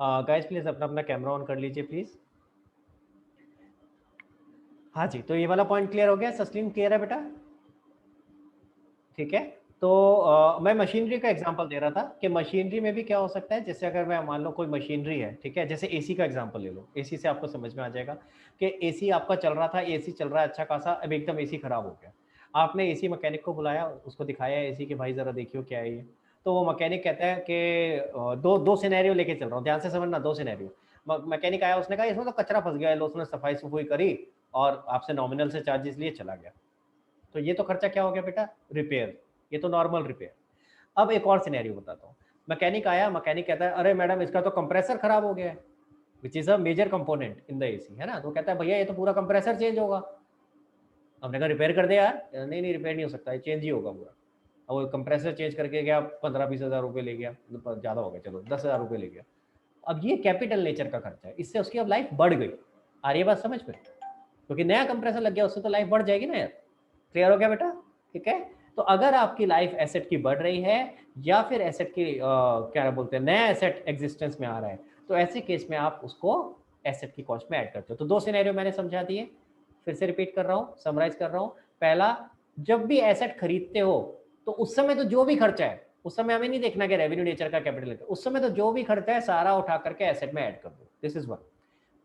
Guys please अपना अपना camera on कर लीजिए प्लीज। हाँ जी, तो ये वाला पॉइंट क्लियर हो गया। सस्लीम क्लियर है बेटा? ठीक है। तो मैं मशीनरी का एग्जांपल दे रहा था कि मशीनरी में भी क्या हो सकता है। जैसे अगर मैं मान लो कोई मशीनरी है, ठीक है, जैसे एसी का एग्जांपल ले लो। एसी से आपको समझ में आ जाएगा कि एसी आपका चल रहा था, एसी चल रहा है अच्छा खासा, अब एकदम एसी खराब हो गया। आपने एसी मैकेनिक को बुलाया, उसको दिखाया एसी के, भाई जरा देखियो क्या है ये। तो वो मैकेनिक कहता है कि दो दो सिनेरियो लेके चल रहा हूँ, ध्यान से समझना, दो सिनेरियो। मैकेनिक आया, उसने कहा इसमें तो कचरा फंस गया है, लो उसने सफाई सफाई करी और आपसे नॉमिनल से चार्जेस लिए चला गया। तो ये तो खर्चा क्या हो गया बेटा? रिपेयर। ये तो नॉर्मल रिपेयर। अब एक और सिनेरियो बताता हूँ। मैकेनिक आया, मैकेनिक कहता है अरे मैडम इसका तो कंप्रेसर खराब हो गया है, which is a major component in the AC, है ना। तो कहता है भैया ये तो पूरा कंप्रेसर चेंज होगा। हमने कहा रिपेयर कर दे यार। नहीं नहीं, रिपेयर नहीं हो सकता, चेंज ही होगा पूरा। अब वो कंप्रेसर चेंज करके गया, 15-20 हज़ार रुपये ले गया, ज़्यादा हो गया, चलो 10 हज़ार रुपये ले गया। अब ये कैपिटल नेचर का खर्चा है, इससे उसकी अब लाइफ बढ़ गई। आ रही है बात समझ में? क्योंकि नया कंप्रेसर लग गया, उससे तो लाइफ बढ़ जाएगी ना यार। क्लियर हो गया बेटा? ठीक है। तो अगर आपकी लाइफ एसेट की बढ़ रही है या फिर एसेट की क्या बोलते हैं, नया एसेट एग्जिस्टेंस में आ रहा है, तो ऐसे केस में आप उसको एसेट की कॉस्ट में ऐड करते हो। तो दो सिनेरियो मैंने समझा दिए, फिर से रिपीट कर रहा हूँ, समराइज कर रहा हूँ। पहला, जब भी एसेट खरीदते हो तो उस समय तो जो भी खर्चा है, उस समय हमें नहीं देखना कि रेवेन्यू नेचर का कैपिटल नेचर, उस समय तो जो भी खर्चा है सारा उठा करके एसेट में ऐड कर दो। This is one.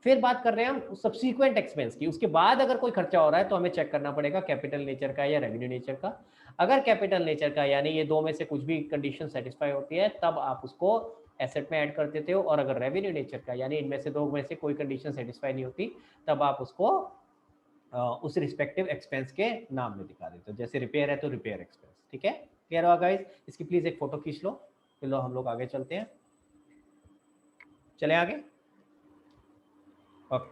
फिर बात कर रहे हैं हम सब्सीक्वेंट एक्सपेंस की। उसके बाद अगर कोई खर्चा हो रहा है तो हमें चेक करना पड़ेगा कैपिटल नेचर का या रेवेन्यू नेचर का। अगर कैपिटल नेचर का यानी ये दो में से कुछ भी कंडीशन सेटिस्फाई होती है तब आप उसको एसेट में ऐड कर देते हो, और अगर रेवेन्यू नेचर का यानी इनमें से दो में से कोई कंडीशन सेटिस्फाई नहीं होती तब आप उसको उस रिस्पेक्टिव एक्सपेंस के नाम में दिखा देते हो। जैसे रिपेयर है तो रिपेयर एक्सपेंस। ठीक है, क्लियर हुआ गाइस? इसकी प्लीज एक फोटो खींच लो, फिर लो हम लोग आगे चलते हैं। चले आगे। ओके,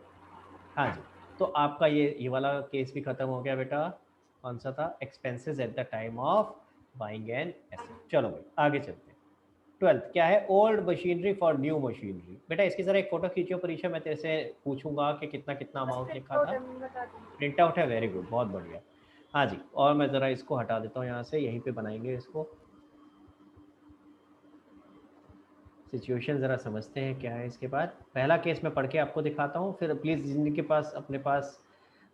हाँ जी। तो आपका ये वाला केस भी खत्म हो गया बेटा। कौन सा था? Expenses at the time of buying an asset. चलो भाई आगे चलते हैं। 12th क्या है? Old machinery for new machinery. बेटा इसकी जरा एक फोटो खींचियो परीक्षा, मैं तेरे से पूछूंगा कि कितना कितना अमाउंट लिखा था। प्रिंट आउट है, वेरी गुड, बहुत बढ़िया। हाँ जी, और मैं ज़रा इसको हटा देता हूँ यहाँ से, यहीं पे बनाएंगे इसको। सिचुएशन ज़रा समझते हैं क्या है इसके बाद। पहला केस मैं पढ़ के आपको दिखाता हूँ, फिर प्लीज़ जिनके पास अपने पास,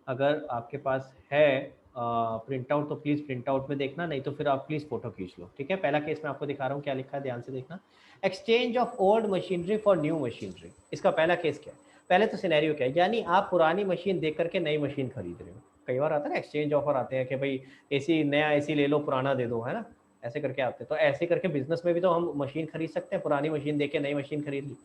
अगर आपके पास है प्रिंट आउट तो प्लीज़ प्रिंट आउट में देखना, नहीं तो फिर आप प्लीज़ फोटो खींच लो। ठीक है, पहला केस मैं आपको दिखा रहा हूँ क्या लिखा है, ध्यान से देखना। Exchange of old machinery for new machinery. इसका पहला केस क्या है? पहले तो सिनेरियो क्या है, यानी आप पुरानी मशीन देख करके नई मशीन खरीद रहे हो। कई बार आता है ना एक्सचेंज ऑफर आते हैं कि भाई एसी, नया एसी ले लो, पुराना दे दो, है ना, ऐसे करके आते हैं। तो ऐसे करके बिजनेस में भी तो हम मशीन खरीद सकते हैं, पुरानी मशीन देके नई मशीन खरीद ली,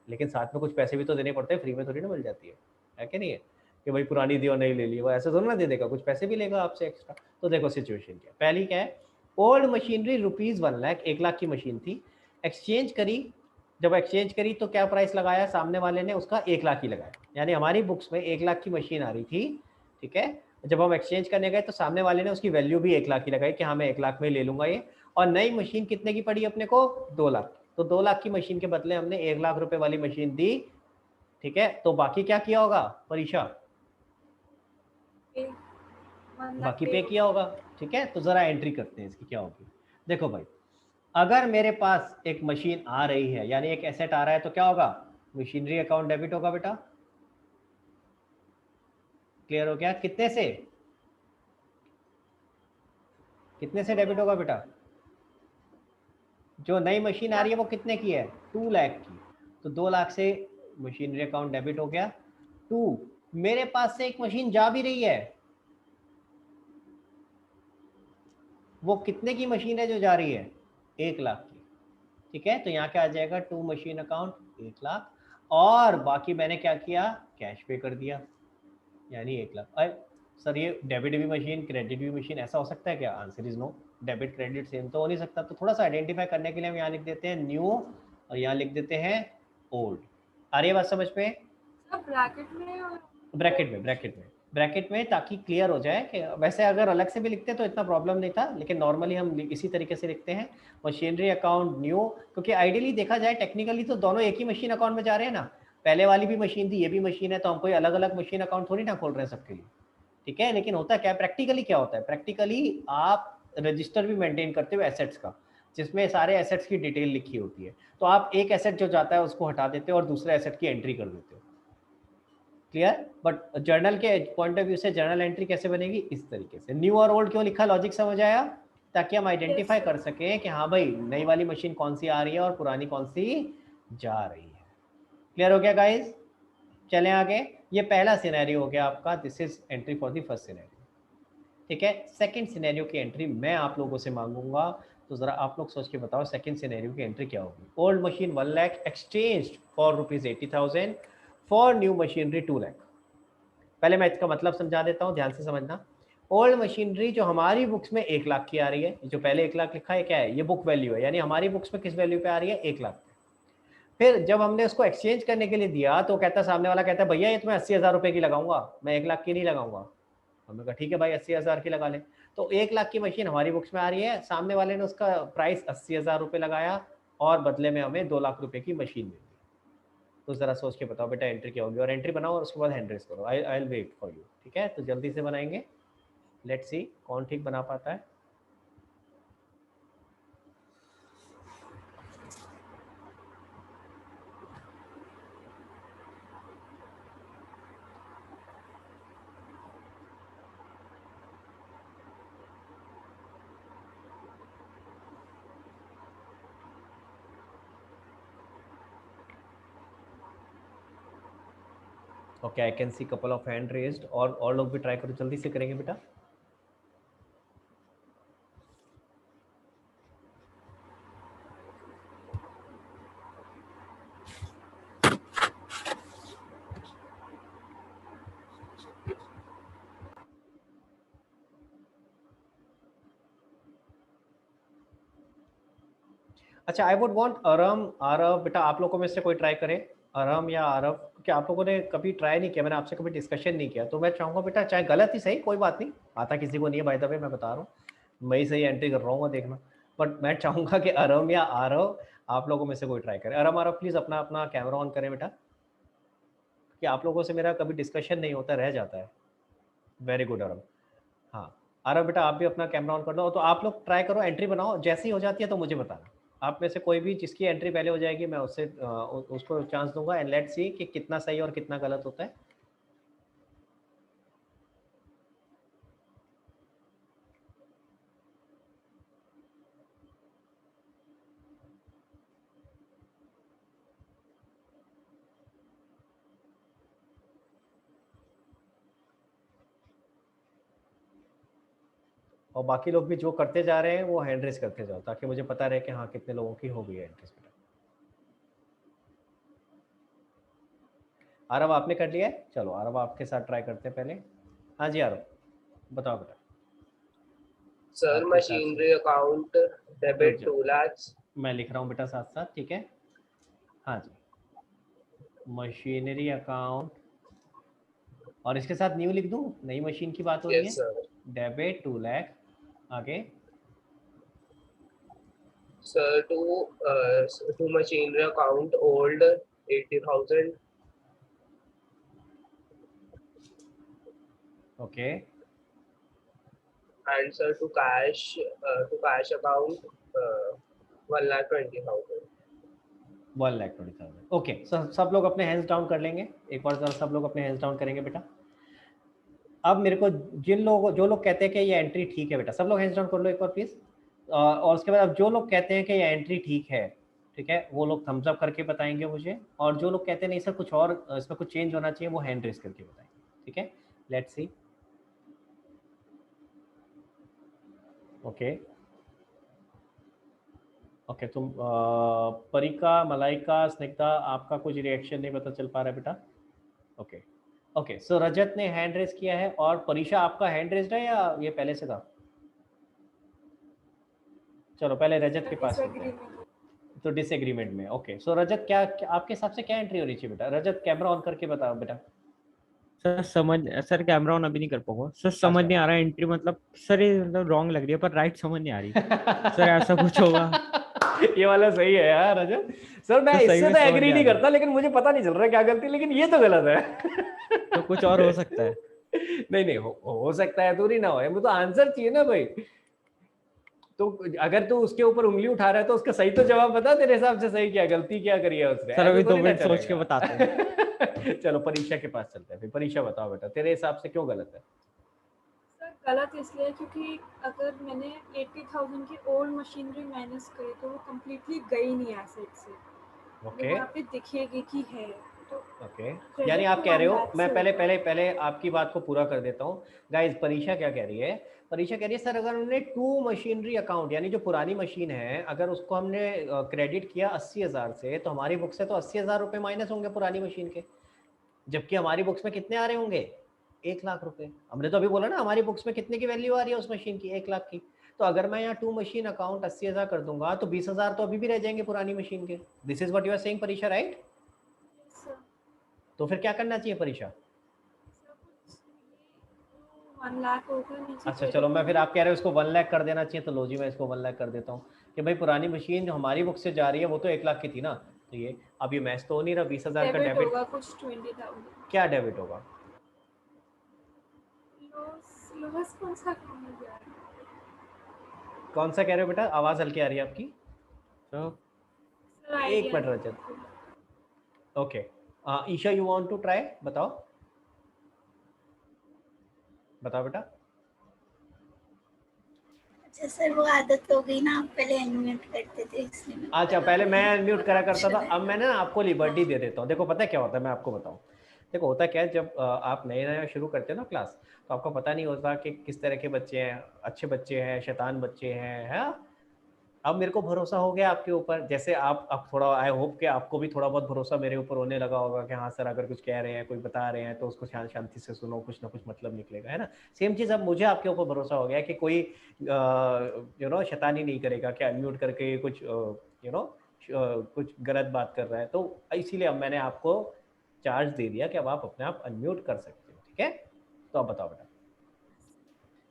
लेकिन साथ में कुछ पैसे भी तो देने पड़ते हैं, फ्री में थोड़ी ना मिल जाती है कि नहीं है? कि भाई पुरानी दी और नई ले ली, वो ऐसे थोड़ा ना दे देगा, कुछ पैसे भी लेगा आपसे एक्स्ट्रा। तो देखो सिचुएशन क्या है, पहली क्या है, ओल्ड मशीनरी ₹1,00,000, 1 लाख की मशीन थी, एक्सचेंज करी। जब एक्सचेंज करी तो क्या प्राइस लगाया सामने वाले ने? उसका 1 लाख ही लगाया। यानी हमारी बुक्स में 1 लाख की मशीन आ रही थी, ठीक है। जब हम एक्सचेंज करने गए तो सामने वाले ने उसकी वैल्यू भी 1 लाख ही लगाई कि हाँ मैं 1 लाख में ले लूंगा ये। और नई मशीन कितने की पड़ी अपने को? 2 लाख। तो 2 लाख की मशीन के बदले हमने 1 लाख रुपए वाली मशीन दी, ठीक है। तो बाकी क्या किया होगा परीक्षा? बाकी पे किया होगा, ठीक है। तो जरा एंट्री करते हैं इसकी क्या होगी। देखो भाई, अगर मेरे पास एक मशीन आ रही है यानी एक एसेट आ रहा है तो क्या होगा? मशीनरी अकाउंट डेबिट होगा बेटा। क्लियर हो गया? कितने से? कितने से डेबिट होगा बेटा? जो नई मशीन आ रही है वो कितने की है? 2 लाख की। तो 2 लाख से मशीनरी अकाउंट डेबिट हो गया। 2, मेरे पास से एक मशीन जा भी रही है, वो कितने की मशीन है जो जा रही है? 1 लाख की। ठीक है, तो यहाँ क्या आ जाएगा? 2 मशीन अकाउंट 1 लाख, और बाकी मैंने क्या किया? कैश पे कर दिया, यानी 1 लाख। अरे सर ये डेबिट भी मशीन क्रेडिट भी मशीन, ऐसा हो सकता है क्या? Answer is no. Debit credit same तो हो नहीं सकता। तो थोड़ा सा आइडेंटिफाई करने के लिए हम यहाँ लिख देते हैं न्यू और यहाँ लिख देते हैं ओल्ड। आ रही है बात समझ में? ब्रैकेट में और ब्रैकेट में ताकि क्लियर हो जाए कि वैसे अगर अलग से भी लिखते तो इतना प्रॉब्लम नहीं था, लेकिन नॉर्मली हम इसी तरीके से लिखते हैं मशीनरी अकाउंट न्यू। क्योंकि आइडियली देखा जाए टेक्निकली तो दोनों एक ही मशीन अकाउंट में जा रहे हैं ना। पहले वाली भी मशीन थी, ये भी मशीन है, तो हम कोई अलग अलग मशीन अकाउंट थोड़ी ना खोल रहे हैं सबके लिए। ठीक है, लेकिन होता क्या, प्रैक्टिकली क्या होता है, प्रैक्टिकली आप रजिस्टर भी मेंटेन करते हो एसेट्स का। जिसमें सारे एसेट्स की डिटेल लिखी होती है। तो आप एक एसेट जो जाता है उसको हटा देते हो और दूसरे एसेट की एंट्री कर देते हो। क्लियर? बट जर्नल के पॉइंट ऑफ व्यू से जर्नल एंट्री कैसे बनेगी? इस तरीके से। न्यू और ओल्ड क्यों लिखा, लॉजिक समझ आया? ताकि हम आइडेंटिफाई कर सकें कि हाँ भाई नई वाली मशीन कौन सी आ रही है और पुरानी कौन सी जा रही है। क्लियर हो गया गाइस? चलें आगे। ये पहला सिनेरियो हो गया आपका, this is entry for the first scenario. ठीक है, सेकंड सिनेरियो की एंट्री मैं आप लोगों से मांगूंगा, तो जरा आप लोग सोच के बताओ सेकंड सिनेरियो की एंट्री क्या होगी। Old machine 1 lakh exchange for ₹80,000 for new machinery 2 lakh. पहले मैं इसका मतलब समझा देता हूँ, ध्यान से समझना। ओल्ड मशीनरी जो हमारी बुक्स में 1 लाख की आ रही है, जो पहले 1 लाख लिखा है, क्या है ये? बुक वैल्यू है, यानी हमारी बुक्स में किस वैल्यू पे आ रही है? 1 लाख। फिर जब हमने उसको एक्सचेंज करने के लिए दिया तो कहता, सामने वाला कहता है भैया ये तो मैं 80,000 रुपए की लगाऊंगा, मैं 1 लाख की नहीं लगाऊंगा। हमने कहा ठीक है भाई 80,000 की लगा ले। तो 1 लाख की मशीन हमारी बुक्स में आ रही है, सामने वाले ने उसका प्राइस 80,000 रुपए लगाया और बदले में हमें 2 लाख रुपए की मशीन मिली। तो जरा सोच के बताओ बेटा एंट्री क्या होगी, और एंट्री बनाओ और उसके बाद हैंड रेस करो। I will wait for you. ठीक है, तो जल्दी से बनाएंगे। लेट्स सी कौन ठीक बना पाता है। Okay, I can see couple of hand raised. और लोग भी ट्राई करो, जल्दी से करेंगे बेटा। अच्छा, आई वुड वांट अरम, आरव बेटा, आप लोगों में से कोई ट्राई करे। अरम या आरव, क्या आप लोगों ने कभी ट्राई नहीं किया? मैंने आपसे कभी डिस्कशन नहीं किया, तो मैं चाहूँगा बेटा, चाहे गलत ही सही, कोई बात नहीं, आता किसी को नहीं है, बाय द वे मैं बता रहा हूँ, मैं ही सही एंट्री कर रहा हूँ देखना। बट मैं चाहूँगा कि अरम या आरव आप लोगों में से कोई ट्राई करे। अरम, आरव प्लीज़ अपना अपना कैमरा ऑन करें बेटा, कि आप लोगों से मेरा कभी डिस्कशन नहीं होता, रह जाता है। Very good अरम। हाँ, आरव बेटा आप भी अपना कैमरा ऑन कर दो। तो आप लोग ट्राई करो, एंट्री बनाओ, जैसे ही हो जाती है तो मुझे बताना। आप में से कोई भी जिसकी एंट्री पहले हो जाएगी मैं उससे उसको चांस दूंगा, एंड लेट्स सी कि कितना सही और कितना गलत होता है। और बाकी लोग भी जो करते जा रहे हैं वो हैंड रेस करते जाओ, ताकि मुझे पता रहे कि हाँ कितने लोगों की हो गई है एंट्रीज। बेटा आरव आपने कर लिया है? चलो आरव आपके साथ ट्राई करते हैं पहले। हाँ जी आरव बताओ बेटा। सर आपके साथ मशीनरी अकाउंट रुक डेबिट जाओ, 2 lakhs। मैं लिख रहा हूँ बेटा साथ साथ, ठीक है। हाँ जी, मशीनरी अकाउंट, और इसके साथ न्यू लिख दूँ, नई मशीन की बात हो रही है। Yes sir. डेबिट 2 लाख, आगे। Sir to machinery account old 80,000। Okay, and sir to cash account 1,20,000। 1,20,000। Okay, सब लोग अपने हैंड्स डाउन कर लेंगे, एक बार जरा सब लोग अपने हैंड्स डाउन करेंगे बेटा। अब मेरे को जिन लोगों, जो लोग कहते हैं कि ये एंट्री ठीक है बेटा, सब लोग हैंड्स डाउन कर लो एक बार प्लीज। और उसके बाद अब जो लोग कहते हैं कि ये एंट्री ठीक है, ठीक है, वो लोग थम्स अप करके बताएंगे मुझे, और जो लोग कहते हैं नहीं सर कुछ और इसमें कुछ चेंज होना चाहिए, वो हैंड रेस करके बताएंगे। ठीक है, लेट्स सी। ओके ओके, तुम परिका, मलाइका, स्निग्धा, आपका कुछ रिएक्शन नहीं पता चल पा रहा है बेटा। ओके ओके, सो रजत ने हैंड रेस किया है, और परीक्षा आपका हैंड रेस्ड है या ये पहले से था? चलो पहले रजत के पास चलते हैं। तो डिसएग्रीमेंट में, ओके। सो रजत क्या आपके हिसाब से क्या एंट्री होनी चाहिए बेटा? रजत कैमरा ऑन करके बताओ बेटा। सर कैमरा ऑन अभी नहीं कर पाऊंगा सर, समझ नहीं आ रहा एंट्री मतलब सर, ये मतलब रॉन्ग लग रही है पर राइट समझ नहीं आ रही सर, ऐसा कुछ होगा? ये वाला सही है यार रजत। सर मैं तो सही इससे में तो समझ एग्री नहीं आ नहीं रही, करता, लेकिन मुझे पता नहीं चल रहा है क्या गलती, लेकिन ये तो गलत है। तो कुछ और हो सकता है। नहीं नहीं, हो सकता है तो नहीं ना हो, मुझे तो आंसर चाहिए ना भाई। तो अगर तू उसके ऊपर उंगली उठा रहा है तो उसका सही तो जवाब बता, तेरे हिसाब से सही क्या, गलती क्या करी है उसने। सर ऐसे अभी थोड़ी 2 ना मिनट सोच के चलेगा। बताते हैं। चलो परीक्षा के पास चलते हैं फिर। परीक्षा बताओ बेटा, तेरे हिसाब से क्यों गलत है? सर गलत इसलिए क्योंकि अगर मैंने 80,000 की ओल्ड मशीनरी माइनस करी तो वो कम्प्लीटली गई नहीं एसेट से, वो ओके वहाँ पे दिखेगी कि है, तो ओके, यानी क्रेडिट आप तो कह रहे 1 हो, लाख मैं से पहले होगा। पहले पहले आपकी बात को पूरा कर देता हूँ। गाइस परीक्षा क्या कह रही है? परीक्षा कह रही है सर अगर उन्होंने टू मशीनरी अकाउंट यानी जो पुरानी मशीन है अगर उसको हमने क्रेडिट किया 80,000 से, तो हमारी बुक से तो 80,000 रुपये माइनस होंगे पुरानी मशीन के, जबकि हमारी बुक्स में कितने आ रहे होंगे? 1 लाख रुपए। हमने तो अभी बोला ना हमारी बुक्स में कितने की वैल्यू आ रही है उस मशीन की? 1 लाख की। तो अगर मैं यहाँ टू मशीन अकाउंट 80,000 कर दूंगा तो 20,000 तो अभी भी रह जाएंगे पुरानी मशीन के। This is what you are saying परीक्षा, राइट? सर तो फिर क्या करना चाहिए परीक्षा? 1 लाख होगा नीचे अच्छा चलो, मैं क्रेडिट फिर में। आप कह रहे हो इसको 1 लाख कर देना चाहिए, तो लो जी मैं इसको 1 लाख कर देता हूँ कि भाई पुरानी मशीन जो हमारी बुक से जा रही है वो तो 1 लाख की थी ना, तो ये अब ये मैच तो हो नहीं रहा। 20,000 का डेबिट डेबिट। होगा कुछ 20,000। क्या डेबिट होगा? लॉस लॉस कौन सा काम हो गया है? कौन सा कह रहे हो बेटा? आवाज हल्की आ रही है आपकी। तो सर एक आइडिया मिनट नहीं रजत। है। Okay Isha, you want to try? बताओ बताओ बेटा। अच्छा सर, वो आदत हो गई ना, आप पहले अनम्यूट करते थे इसलिए मैं अच्छा पता पहले नहीं मैं म्यूट करा करता था, ऑप्शन अब है। मैंने ना आपको लिबर्टी हाँ दे देता हूँ। देखो पता है क्या होता है, मैं आपको बताऊँ। देखो होता क्या है, जब आप नए नए शुरू करते हो ना क्लास, तो आपको पता नहीं होता कि किस तरह के बच्चे हैं, अच्छे बच्चे हैं, शैतान बच्चे हैं, है। अब मेरे को भरोसा हो गया आपके ऊपर, जैसे आप अब थोड़ा, आई होप कि आपको भी थोड़ा बहुत भरोसा मेरे ऊपर होने लगा होगा कि हाँ सर अगर कुछ कह रहे हैं, कोई बता रहे हैं तो उसको शांति से सुनो, कुछ ना कुछ मतलब निकलेगा, है ना। सेम चीज़ अब मुझे आपके ऊपर भरोसा हो गया कि कोई शैतानी नहीं करेगा कि अनम्यूट करके कुछ कुछ गलत बात कर रहा है। तो इसीलिए अब मैंने आपको चार्ज दे दिया कि अब आप अपने आप अनम्यूट कर सकते हो, ठीक है। तो अब बताओ बेटा।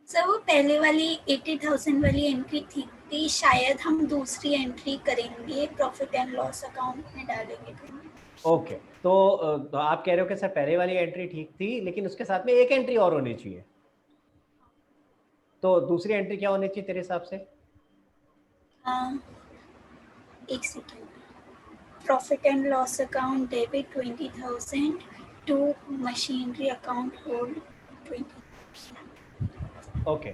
सर, वो पहले वाली 80,000 वाली एंट्री ठीक थी, शायद हम दूसरी एंट्री करेंगे प्रॉफिट एंड लॉस अकाउंट में डालेंगे कहीं। ओके तो आप कह रहे हो कि सर पहले वाली एंट्री ठीक थी लेकिन उसके साथ में एक एंट्री और होनी चाहिए, तो दूसरी एंट्री क्या होनी चाहिए तेरे हिसाब से? हाँ, एक second. Profit and loss account debit 20,000 to machinery account hold 20। Okay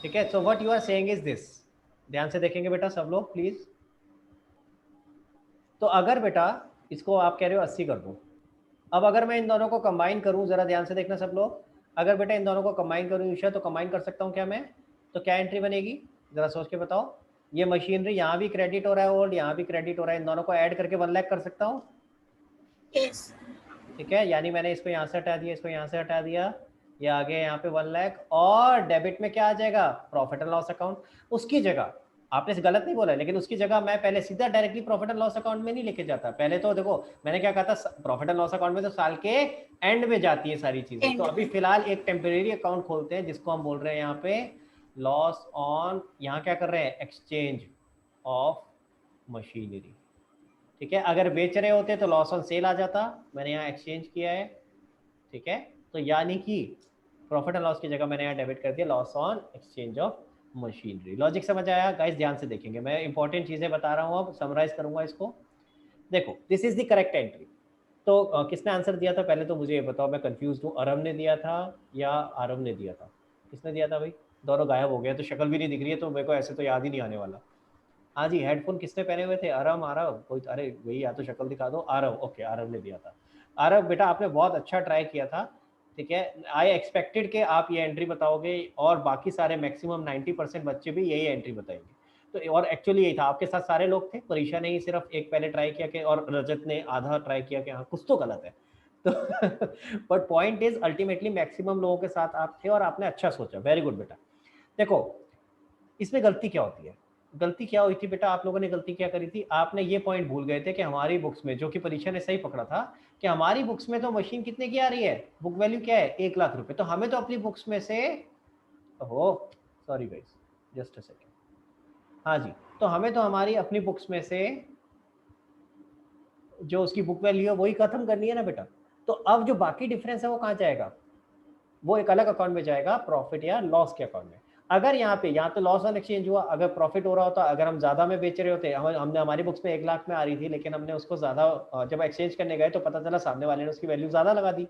ठीक है, so what you are saying is this. ध्यान से देखेंगे बेटा सब लोग प्लीज। तो अगर बेटा इसको आप कह रहे हो 80 कर दूं, अब अगर मैं इन दोनों को कंबाइन करूं, जरा ध्यान से देखना सब लोग, अगर बेटा इन दोनों को कंबाइन करूं ईशा, तो कंबाइन कर सकता हूं क्या मैं? तो क्या एंट्री बनेगी, जरा सोच के बताओ। ये मशीनरी यहाँ भी क्रेडिट हो रहा है ओल्ड, यहाँ भी क्रेडिट हो रहा है, इन दोनों को ऐड करके 1 लाख कर सकता हूँ। यस। ठीक है, यानी मैंने इसको यहाँ से हटा दिया, इसको यहाँ से हटा दिया, ये आ गया यहाँ पे 1 लाख, और डेबिट में क्या आ जाएगा? Profit and loss account. उसकी जगह आपने गलत नहीं बोला, लेकिन उसकी जगह मैं पहले सीधा directly profit and loss account में नहीं लेके जाता। पहले तो देखो मैंने क्या कहा था, प्रॉफिट एंड लॉस अकाउंट में तो साल के एंड में जाती है सारी चीजें। तो एंड अभी में। फिलहाल एक टेम्परेरी अकाउंट खोलते हैं जिसको हम बोल रहे हैं यहाँ पे लॉस ऑन, यहाँ क्या कर रहे हैं, एक्सचेंज ऑफ मशीनरी। ठीक है, अगर बेच रहे होते तो लॉस ऑन सेल आ जाता, मैंने यहाँ एक्सचेंज किया है। ठीक है, तो यानी कि प्रॉफिट एंड लॉस की जगह मैंने यहाँ डेबिट कर दिया loss on exchange of machinery. Logic समझ आया गाइस? ध्यान से देखेंगे, मैं इंपॉर्टेंट चीजें बता रहा हूँ, अब समराइज करूंगा इसको। देखो this is the correct entry. तो किसने आंसर दिया था पहले तो मुझे ये बताओ, मैं कंफ्यूज हूँ। अरब ने दिया था या आरव ने दिया था? किसने दिया था भाई? दोनों गायब हो गए, तो शक्ल भी नहीं दिख रही है, तो मेरे को ऐसे तो याद ही नहीं आने वाला। हाँ जी, हेडफोन किसने पहने हुए थे? आरव, आरव कोई, अरे वही, या तो शक्ल दिखा दो। आरव, ओके आरव ने दिया था। आरव बेटा आपने बहुत अच्छा ट्राई किया था, ठीक है। आई एक्सपेक्टेड कि आप ये एंट्री बताओगे, और बाकी सारे मैक्सिमम 90% बच्चे भी यही एंट्री बताएंगे। तो और एक्चुअली यही था, आपके साथ सारे लोग थे, परीक्षा ने ही सिर्फ एक पहले ट्राई किया कि, और रजत ने आधा ट्राई किया कि हाँ कुछ तो गलत है। तो but point is ultimately maximum लोगों के साथ आप थे और आपने अच्छा सोचा, वेरी गुड बेटा। देखो इसमें गलती क्या होती है, गलती क्या हुई थी बेटा, आप लोगों ने गलती क्या करी थी, आपने ये पॉइंट भूल गए थे कि हमारी बुक्स में, जो कि परीक्षा ने सही पकड़ा था, कि हमारी बुक्स में तो मशीन कितने की आ रही है, बुक वैल्यू क्या है, 1 लाख रुपए। तो हमें तो अपनी बुक्स में से, ओहो sorry guys just a second, हाँ जी, तो हमें तो हमारी अपनी बुक्स में से जो उसकी बुक वैल्यू है वही खत्म करनी है ना बेटा। तो अब जो बाकी डिफरेंस है वो कहाँ जाएगा, वो एक अलग अकाउंट में जाएगा, प्रॉफिट या लॉस के अकाउंट में। अगर यहाँ पे यहाँ तो लॉस ऑन एक्सचेंज हुआ, अगर प्रॉफिट हो रहा होता, अगर हम ज्यादा में बेच रहे होते, हमने हमारी बुक्स में 1 लाख में आ रही थी, लेकिन हमने उसको ज्यादा जब एक्सचेंज करने गए तो पता चला सामने वाले ने उसकी वैल्यू ज्यादा लगा दी,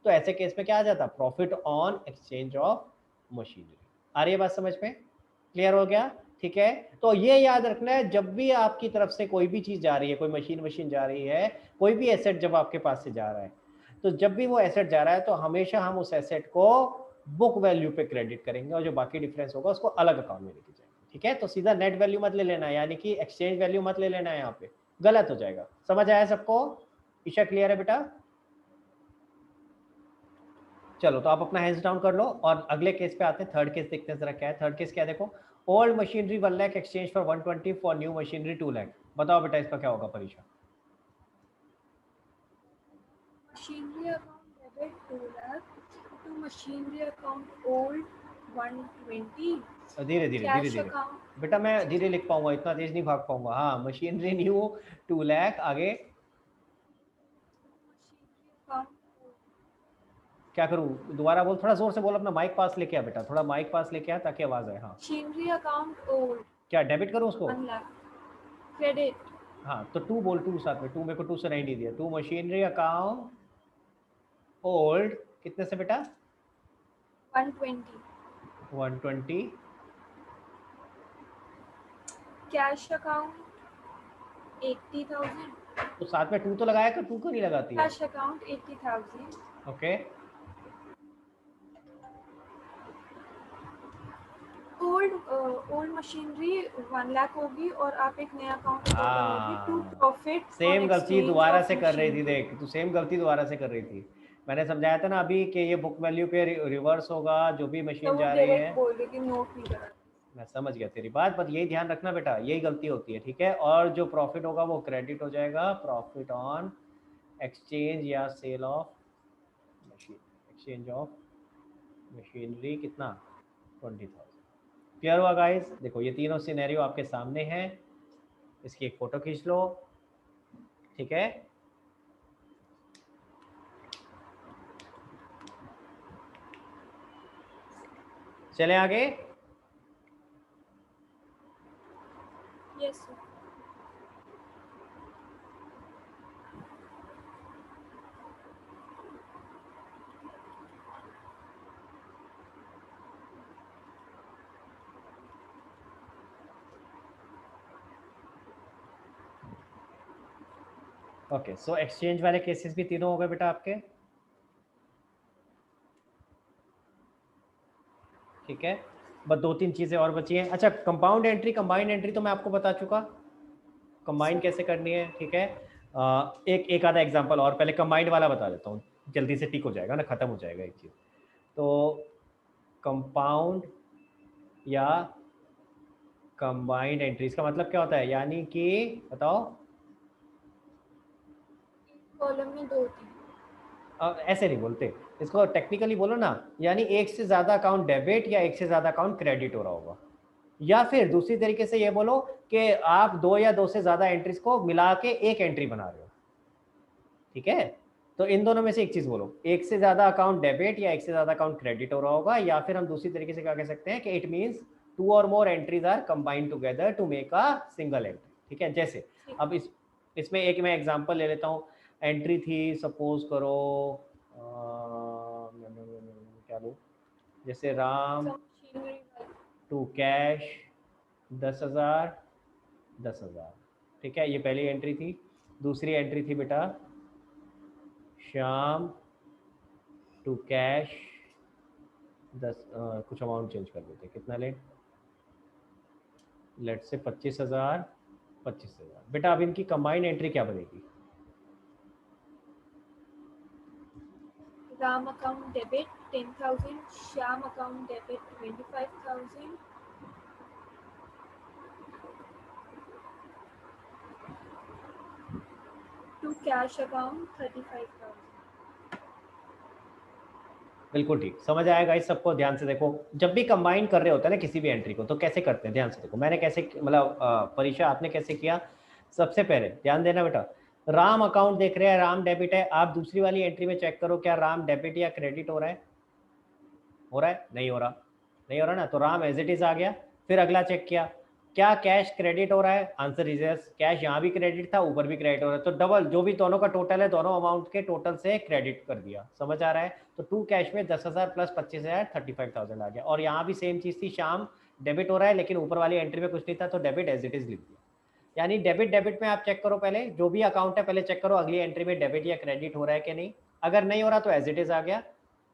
तो ऐसे केस में क्या आ जाता, profit on exchange of machinery. आ रही है बात समझ में? क्लियर हो गया? ठीक है, तो ये याद रखना है, जब भी आपकी तरफ से कोई भी चीज जा रही है, कोई मशीन जा रही है, कोई भी एसेट जब आपके पास से जा रहा है, तो जब भी वो एसेट जा रहा है तो हमेशा हम उस एसेट को बुक वैल्यू पे क्रेडिट करेंगे और जो बाकी डिफरेंस होगा उसको अलग अकाउंट में लेके जाएंगे। ठीक है, तो सीधा नेट वैल्यू मत ले लेना है, यानी कि एक्सचेंज वैल्यू मत ले लेना है, यहाँ पे गलत हो जाएगा। समझ आया सबको? ईशा क्लियर है बेटा? चलो तो आप अपना हैंड्स डाउन कर लो और अगले केस पे आते हैं। थर्ड केस देखते हैं जरा क्या है। थर्ड केस क्या है, देखो, old machinery 1 lakh exchange for 120 for new machinery 2 lakh. बताओ बेटा इसका क्या होगा परीक्षा? Machinery account debit 2 lakh to machinery account old 120. धीरे धीरे Cash धीरे धीरे account बेटा, मैं धीरे लिख पाऊंगा, इतना तेज नहीं भाग पाऊंगा। हाँ, मशीनरी न्यू 2 लाख, आगे machinery account क्या करूँ? दोबारा बोल, थोड़ा जोर से बोल, अपना माइक पास लेके आ बेटा, थोड़ा माइक पास लेके आ ताकि आवाज आए। हाँ, machinery account old क्या डेबिट करूँ उसको? 1 lakh. Credit हाँ, तो 2 बोल, 2 साथ में, 2 मेरे को 2 से नहीं दिया। 2 मशीनरी अकाउंट ओल्ड कितने से बेटा? 120. 120। Cash account 80,000. तो साथ में 2 तो लगाया कर, 2 को नहीं लगाती है? Cash account 80,000. Okay, old machinery 1 lakh होगी और आप एक नया अकाउंट बनाओगे टू हाँ, प्रॉफिट। सेम गलती दोबारा से कर रही थी। देख, तू सेम गलती दोबारा से कर रही थी। मैंने समझाया था ना अभी कि ये बुक वैल्यू पे रिवर्स होगा, जो भी मशीन जा रही है। बोल रही थी, नोट नहीं करा। मैं समझ गया तेरी बात, पर यही ध्यान रखना बेटा, यही गलती होती है। ठीक है, और जो प्रॉफिट होगा वो क्रेडिट हो जाएगा, प्रॉफिट ऑन एक्सचेंज या sale of machine, exchange of machinery कितना? 20,000। क्लियर हुआ गाइस? देखो ये तीनों सिनेरियो आपके सामने हैं, इसकी एक फोटो खींच लो। ठीक है, चले आगे। Yes sir. Okay, so exchange वाले केसेस भी तीनों हो गए बेटा आपके। ठीक है, बस 2-3 चीजें और बची हैं। अच्छा, कंपाउंड एंट्री, कंबाइंड एंट्री तो मैं आपको बता चुका, कंबाइंड कैसे करनी है। ठीक है, एक आधा एग्जांपल और पहले कंबाइंड वाला बता देता हूँ, जल्दी से टिक हो जाएगा ना, खत्म हो जाएगा एक चीज। तो कंपाउंड या कंबाइंड एंट्रीज का मतलब क्या होता है, यानी कि बताओ। कॉलम में 2-3। ऐसे नहीं बोलते इसको, टेक्निकली बोलो ना, यानी एक से ज्यादा अकाउंट डेबिट या एक से ज्यादा अकाउंट क्रेडिट हो रहा होगा, या फिर दूसरी तरीके से ये बोलो कि आप 2 या 2 से ज्यादा एंट्रीज को मिला के एक एंट्री बना रहे हो। ठीक है, तो इन दोनों में से एक चीज बोलो, एक से ज्यादा अकाउंट डेबिट या एक से ज्यादा अकाउंट क्रेडिट हो रहा होगा, या फिर हम दूसरी तरीके से क्या कह सकते हैं कि इट मींस 2 और more entries are combined together to make a single entry. ठीक है, जैसे अब इसमें एक मैं एग्जांपल ले लेता हूँ। एंट्री थी, सपोज करो क्या लूँ, जैसे राम टू कैश 10,000 10,000। ठीक है, ये पहली एंट्री थी। दूसरी एंट्री थी बेटा श्याम टू कैश 10, कुछ अमाउंट चेंज कर देते, कितना लेट से 25,000 25,000। बेटा अब इनकी कंबाइंड एंट्री क्या बनेगी? Ram account debit 10,000, Shyam account debit 25,000, to cash account 35,000। बिल्कुल ठीक, समझ आएगा इस सबको। ध्यान से देखो, जब भी कंबाइन कर रहे होते हैं ना किसी भी एंट्री को, तो कैसे करते हैं, ध्यान से देखो। मैंने कैसे, मतलब परीक्षा आपने कैसे किया, सबसे पहले ध्यान देना बेटा, राम अकाउंट देख रहे हैं, राम डेबिट है, आप दूसरी वाली एंट्री में चेक करो क्या राम डेबिट या क्रेडिट हो रहा है? हो रहा है? नहीं हो रहा। नहीं हो रहा ना, तो राम एज इट इज आ गया। फिर अगला चेक किया, क्या कैश क्रेडिट हो रहा है? आंसर इज यस, कैश यहाँ भी क्रेडिट था, ऊपर भी क्रेडिट हो रहा है, तो डबल जो भी दोनों का टोटल है, दोनों अमाउंट के टोटल से क्रेडिट कर दिया। समझ आ रहा है? तो टू कैश में 10,000 प्लस 25,000 35,000 आ गया। और यहाँ भी सेम चीज थी, शाम डेबिट हो रहा है लेकिन ऊपर वाली एंट्री में कुछ नहीं था, तो डेबिट एज इट इज लिख दिया। यानी डेबिट में आप चेक करो, पहले जो भी अकाउंट है पहले चेक करो अगली एंट्री में डेबिट या क्रेडिट हो रहा है कि नहीं। अगर नहीं हो रहा तो एज इट इज आ गया,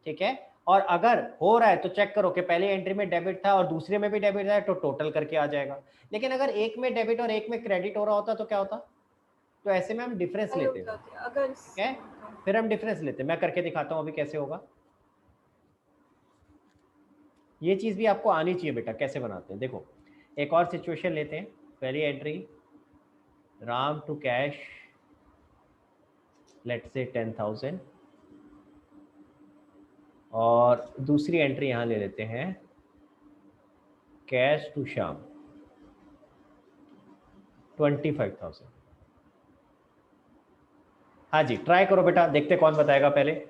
ठीक है। और अगर हो रहा है तो चेक करो कि पहले एंट्री में डेबिट था और दूसरे में भी डेबिट है, तो टोटल करके आ जाएगा। लेकिन अगर एक में डेबिट और एक में क्रेडिट हो रहा होता तो क्या होता? तो ऐसे में हम डिफरेंस लेते हैं, अगर ठीक है, फिर हम डिफरेंस लेते हैं। मैं करके दिखाता हूँ अभी कैसे होगा। ये चीज भी आपको आनी चाहिए बेटा, कैसे बनाते हैं देखो। एक और सिचुएशन लेते हैं। पहली entry Ram to cash, let's say 10,000, और दूसरी एंट्री यहाँ ले लेते हैं कैश टू श्याम 25,000। हाँ जी, ट्राई करो बेटा, देखते कौन बताएगा पहले।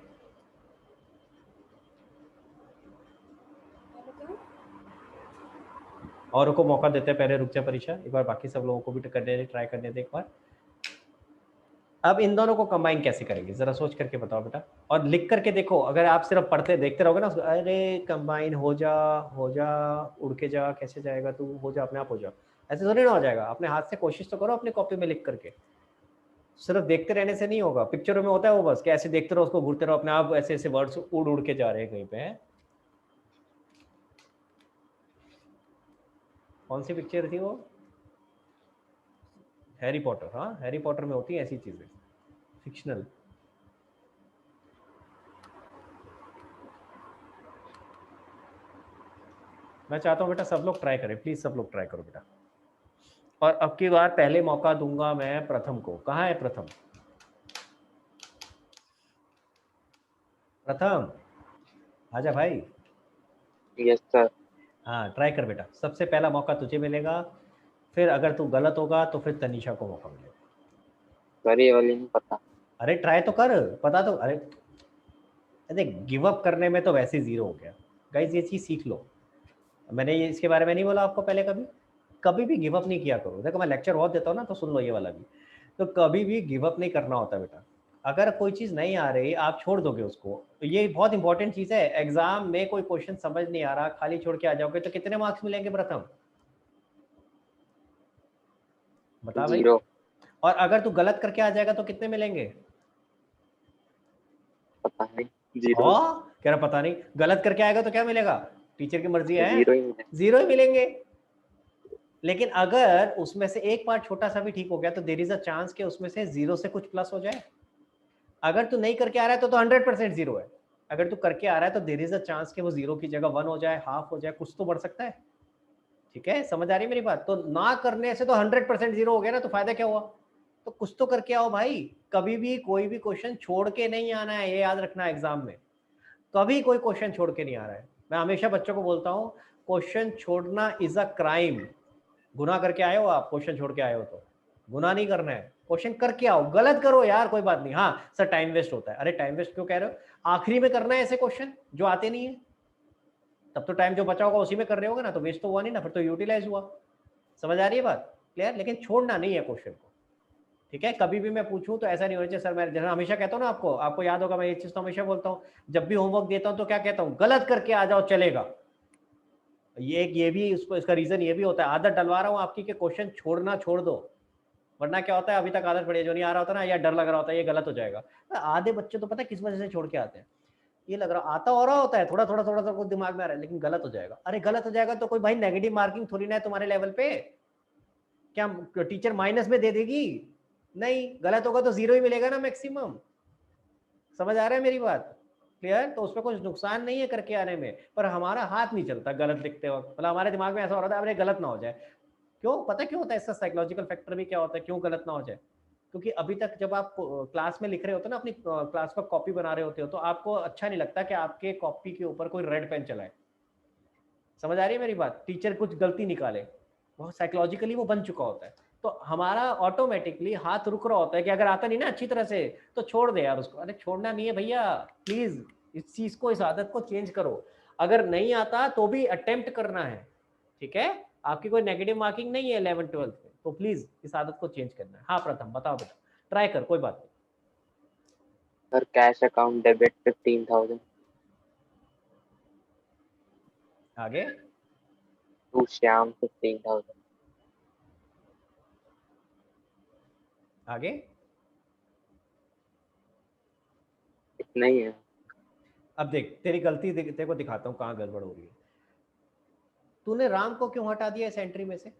और को मौका देते हैं, पहले रुक जा परीक्षा, एक बार बाकी सब लोगों को भी करने ट्राई करने दे एक बार। अब इन दोनों को कंबाइन कैसे करेंगे जरा सोच करके बताओ बेटा, और लिख करके देखो। अगर आप सिर्फ पढ़ते देखते रहोगे ना, अरे कंबाइन हो जा उड़ के जा, कैसे जाएगा तू, हो जा अपने आप हो जा, ऐसे थोड़ी ना हो जाएगा। अपने हाथ से कोशिश तो करो अपनी कॉपी में लिख करके, सिर्फ देखते रहने से नहीं होगा। पिक्चरों में होता है वो, बस कि ऐसे देखते रहो उसको, घूरते रहो अपने आप, ऐसे ऐसे वर्ड्स उड़ उड़ के जा रहे हैं कहीं पे। कौन सी पिक्चर थी वो? Harry Potter. हाँ, हैरी पॉटर में होती है ऐसी चीजें, फिक्शनल। मैं चाहता हूँ बेटा सब लोग ट्राई करें, प्लीज सब लोग ट्राई करो बेटा। और अब की बार पहले मौका दूंगा मैं प्रथम को। कहाँ है प्रथम? प्रथम आजा भाई। Yes sir. हाँ ट्राई कर बेटा, सबसे पहला मौका तुझे मिलेगा, फिर अगर तू गलत होगा तो फिर तनीषा को मौका मिलेगा। सर ये वाली नहीं पता। अरे ट्राई तो कर, पता तो। अरे गिव अप करने में तो वैसे ही जीरो हो गया। गाइस ये चीज सीख लो, मैंने ये इसके बारे में नहीं बोला आपको पहले? कभी भी गिव अप नहीं किया करो। देखो मैं लेक्चर बहुत देता हूँ ना, तो सुन लो ये वाला भी। तो कभी भी गिव अप नहीं करना होता बेटा। अगर कोई चीज़ नहीं आ रही आप छोड़ दोगे उसको, तो ये बहुत इंपॉर्टेंट चीज़ है। एग्जाम में कोई क्वेश्चन समझ नहीं आ रहा, खाली छोड़ के आ जाओगे तो कितने मार्क्स मिलेंगे प्रथम? बता भाई। 0। और अगर तू गलत करके आ जाएगा तो कितने मिलेंगे? पता नहीं। 0। कह रहा पता नहीं। गलत करके आएगा तो क्या मिलेगा? टीचर की मर्जी है, 0 ही मिलेगा। 0 ही मिलेंगे। लेकिन अगर उसमें से एक पार्ट छोटा सा भी ठीक हो गया तो देयर इज अ चांस कि उसमें से 0 से कुछ प्लस हो जाए। अगर तू नहीं करके आ रहा है तो 100% 0 है। अगर तू करके आ रहा है तो देयर इज अ चांस कि वो 0 की जगह 1 हो जाए, हाफ हो जाए, कुछ तो बढ़ सकता है। ठीक है, समझ आ रही है मेरी बात? तो ना करने से तो 100% 0 हो गया ना, तो फायदा क्या हुआ? तो कुछ तो करके आओ भाई। कभी भी कोई भी क्वेश्चन छोड़ के नहीं आना है, ये याद रखना। एग्जाम में कभी कोई क्वेश्चन छोड़ के नहीं आ रहा है। मैं हमेशा बच्चों को बोलता हूँ, क्वेश्चन छोड़ना इज अ क्राइम। गुनाह करके आए हो आप, क्वेश्चन छोड़ के आए हो तो गुनाह नहीं करना है, क्वेश्चन करके आओ। गलत करो यार कोई बात नहीं, हाँ सर टाइम वेस्ट होता है। अरे टाइम वेस्ट क्यों कह रहे हो? आखिरी में करना है ऐसे क्वेश्चन जो आते नहीं है, तब तो टाइम जो बचा होगा उसी में कर रहे होगे ना, तो वेस्ट तो हुआ नहीं ना, फिर तो यूटिलाइज हुआ। समझ आ रही है बात? क्लियर? लेकिन छोड़ना नहीं है क्वेश्चन को, ठीक है? कभी भी मैं पूछूं तो ऐसा नहीं होना चाहिए सर, मैं जैसा हमेशा कहता हूँ ना, आपको याद होगा, मैं ये चीज तो हमेशा बोलता हूँ, जब भी होमवर्क देता हूँ तो क्या कहता हूँ? गलत करके आ जाओ चलेगा। ये भी इसका रीजन ये भी होता है, आदत डलवा रहा हूँ आपकी कि क्वेश्चन छोड़ना छोड़ दो। वरना क्या होता है, अभी तक आदत पड़ी है, जो नहीं आ रहा होता ना, या डर लग रहा होता है ये गलत हो जाएगा। आधे बच्चे तो पता है किस वजह से छोड़ के आते हैं, ये लग रहा आता हो रहा होता है, थोड़ा थोड़ा थोड़ा सा कुछ दिमाग में आ रहा है, लेकिन गलत हो जाएगा। अरे गलत हो जाएगा तो कोई भाई नेगेटिव मार्किंग थोड़ी ना है तुम्हारे लेवल पे, क्या टीचर माइनस में दे देगी? नहीं, गलत होगा तो 0 ही मिलेगा ना मैक्सिमम। समझ आ रहा है मेरी बात? क्लियर? तो उसमें कुछ नुकसान नहीं है करके आने में, पर हमारा हाथ नहीं चलता गलत लिखते वक्त। मतलब हमारे दिमाग में ऐसा हो रहा था अरे गलत ना हो जाए। क्यों? पता क्यों होता है? इसका साइकोलॉजिकल फैक्टर भी क्या होता है, क्यों गलत ना हो जाए? क्योंकि अभी तक जब आप क्लास में लिख रहे होते हो ना, अपनी क्लास पर कॉपी बना रहे होते हो, तो आपको अच्छा नहीं लगता कि आपके कॉपी के ऊपर कोई रेड पेन चलाए। समझ आ रही है मेरी बात? टीचर कुछ गलती निकाले, वो साइकोलॉजिकली वो बन चुका होता है। तो हमारा ऑटोमेटिकली हाथ रुक रहा होता है कि अगर आता नहीं ना अच्छी तरह से तो छोड़ दे यार उसको। अरे छोड़ना नहीं है भैया, प्लीज इस चीज को, इस आदत को चेंज करो। अगर नहीं आता तो भी अटेम्प्ट करना है, ठीक है। आपकी कोई नेगेटिव मार्किंग नहीं है 11th 12th में, तो प्लीज इस आदत को चेंज करना है। हाँ प्रथम बताओ बेटा, ट्राई कर, कोई बात नहीं। सर कैश अकाउंट डेबिट 15,000 आगे टू श्याम 15,000 आगे इतना ही है। अब देख तेरी गलती तेरे को दिखाता हूँ कहाँ गड़बड़ हो रही है। तूने राम को क्यों हटा दिया इस एंट्री में से?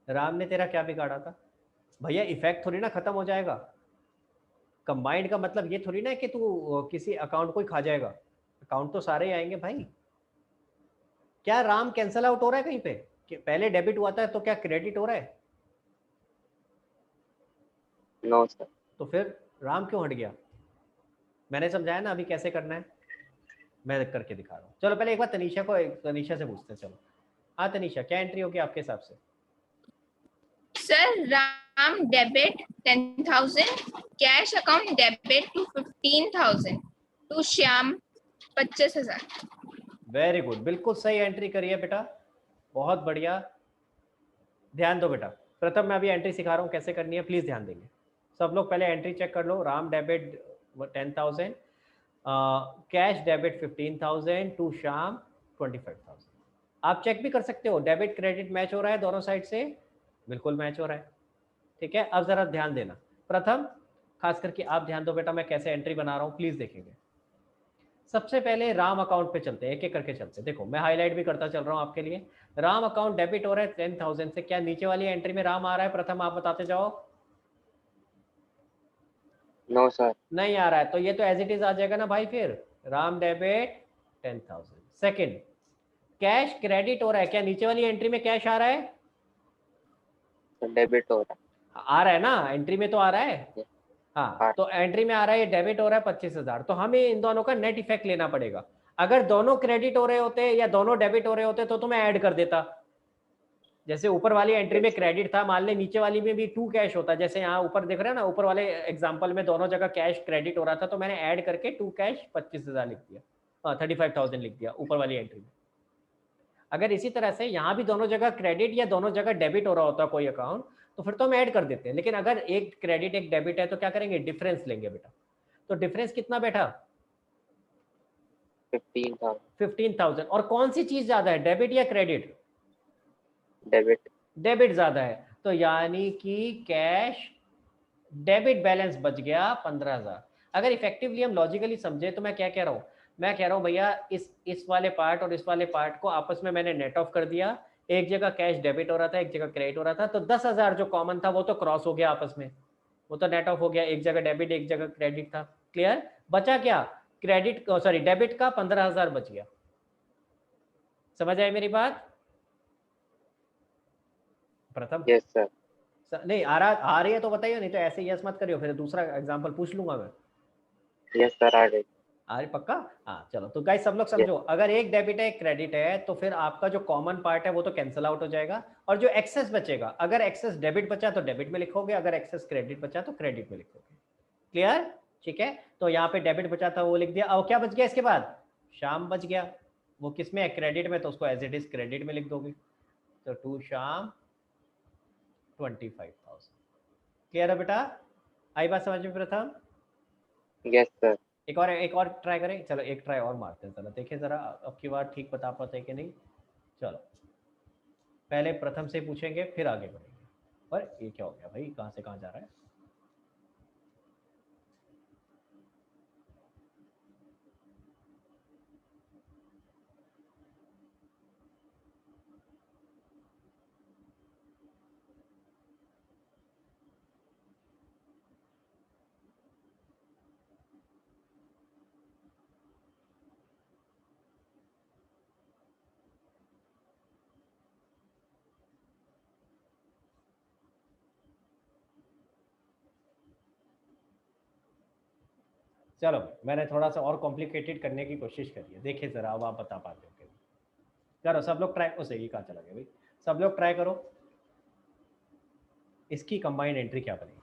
राम ने तेरा क्या बिगाड़ा था भैया? इफेक्ट थोड़ी ना खत्म हो जाएगा। कंबाइंड का मतलब ये थोड़ी ना है कि तू किसी अकाउंट को ही खा जाएगा, अकाउंट तो सारे ही आएंगे भाई। क्या राम कैंसल आउट हो रहा है कहीं पे? कि पहले डेबिट हुआ था तो क्या क्रेडिट हो रहा है? No sir. तो फिर राम क्यों हट गया? मैंने समझाया ना अभी कैसे करना है, मैं करके दिखा रहा हूँ। चलो पहले एक बार तनीषा से पूछते हैं। चलो हाँ तनीषा, क्या एंट्री होगी आपके हिसाब से? Sir Ram debit 10,000, cash account debit to 15,000, to Shyam 25,000। Very good, बिल्कुल सही एंट्री करी है बेटा, बहुत बढ़िया। ध्यान दो बेटा, प्रथम मैं अभी एंट्री सिखा रहा हूँ कैसे करनी है, प्लीज ध्यान देंगे सब लोग। पहले एंट्री चेक कर लो। Ram debit 10,000, cash debit 15,000, to Shyam 25,000। आप चेक भी कर सकते हो डेबिट क्रेडिट मैच हो रहा है दोनों साइड से, बिल्कुल मैच हो रहा है, ठीक है। अब जरा ध्यान देना, प्रथम खास करके आप ध्यान दो बेटा, मैं कैसे एंट्री बना रहा हूँ प्लीज देखेंगे। सबसे पहले राम अकाउंट पे चलते हैं, एक एक करके चलते हैं। देखो मैं हाईलाइट भी करता चल रहा हूँ आपके लिए। राम अकाउंट डेबिट हो रहा है 10,000 से, क्या नीचे वाली एंट्री में राम आ रहा है? प्रथम आप बताते जाओ। No sir. नहीं आ रहा है, तो ये तो एज इट इज आ जाएगा ना भाई। फिर Ram debit 10,000। Second, cash credit हो रहा है, क्या नीचे वाली एंट्री में कैश आ रहा है? डेबिट हो रहा आ रहा है ना, एंट्री में तो आ रहा है। है। हाँ तो एंट्री में आ रहा है, ये डेबिट हो रहा है 25,000, तो हमें इन दोनों का नेट इफेक्ट लेना पड़ेगा। अगर दोनों क्रेडिट हो रहे होते या दोनों डेबिट हो रहे होते तो मैं ऐड कर देता। जैसे ऊपर वाली एंट्री में क्रेडिट था, मान ले नीचे वाली में भी टू कैश होता, जैसे यहाँ ऊपर देख रहे हैं ना, ऊपर वाले एग्जांपल में दोनों जगह कैश क्रेडिट हो रहा था, तो मैंने ऐड करके टू कैश 25,000 लिख दिया, 35,000 लिख दिया ऊपर वाली एंट्री में। अगर इसी तरह से यहाँ भी दोनों जगह क्रेडिट या दोनों जगह डेबिट हो रहा होता कोई अकाउंट, तो फिर तो हम ऐड कर देते हैं। लेकिन अगर एक क्रेडिट एक डेबिट है तो क्या करेंगे? डिफरेंस लेंगे बेटा। तो डिफरेंस कितना बैठा? 15,000 15,000। और कौन सी चीज ज्यादा है, डेबिट या क्रेडिट? डेबिट। डेबिट ज्यादा है, तो यानी कि कैश डेबिट बैलेंस बच गया 15,000। अगर इफेक्टिवली हम लॉजिकली समझे तो मैं क्या कह रहा हूँ, मैं कह रहा हूँ भैया इस वाले पार्ट और इस वाले पार्ट को आपस में मैंने नेट ऑफ कर दिया। एक जगह कैश डेबिट हो रहा था, एक जगह क्रेडिट हो रहा था, तो 10,000 जो कॉमन था वो तो क्रॉस हो गया आपस में, वो तो नेट ऑफ हो गया। एक जगह डेबिट एक जगह क्रेडिट था, क्लियर। बचा क्या? क्रेडिट सॉरी डेबिट का 15,000 बच गया। समझ आए मेरी बात प्रथम? Yes sir. नहीं आ रही है तो बताइए, नहीं तो ऐसे यस मत करियो, फिर दूसरा एग्जांपल पूछ लूंगा मैं। यस सर आ गई। अरे पक्का? हाँ चलो, तो गाइस सब लोग समझो, अगर एक डेबिट है एक क्रेडिट है तो फिर आपका जो कॉमन पार्ट है वो तो कैंसिल आउट हो जाएगा, और जो एक्सेस बचेगा, अगर एक्सेस डेबिट बचा तो डेबिट में लिखोगे, अगर एक्सेस क्रेडिट बचा तो क्रेडिट में लिखोगे। क्लियर? ठीक है, तो यहाँ पे डेबिट बचा था वो लिख दिया। और क्या बच गया इसके बाद? शाम बच गया। वो किस में है? क्रेडिट में, तो उसको एज इट इज क्रेडिट में लिख दोगे। तो टू शाम 25,000। क्लियर है बेटा? आई बात समझ में प्रथम? Yes sir. एक और ट्राई करें। चलो एक ट्राई और मारते हैं, चलो देखें जरा अब की बार ठीक बता पाते हैं कि नहीं। चलो पहले प्रथम से पूछेंगे फिर आगे बढ़ेंगे। और ये क्या हो गया भाई, कहाँ से कहाँ जा रहा है? चलो मैंने थोड़ा सा और कॉम्प्लिकेटेड करने की कोशिश करी है, देखिए जरा अब आप बता पाते हो कि नहीं। करो सब लोग ट्राई। उसे ये कहाँ चला गया भाई? सब लोग ट्राई करो, इसकी कंबाइंड एंट्री क्या बनेगी?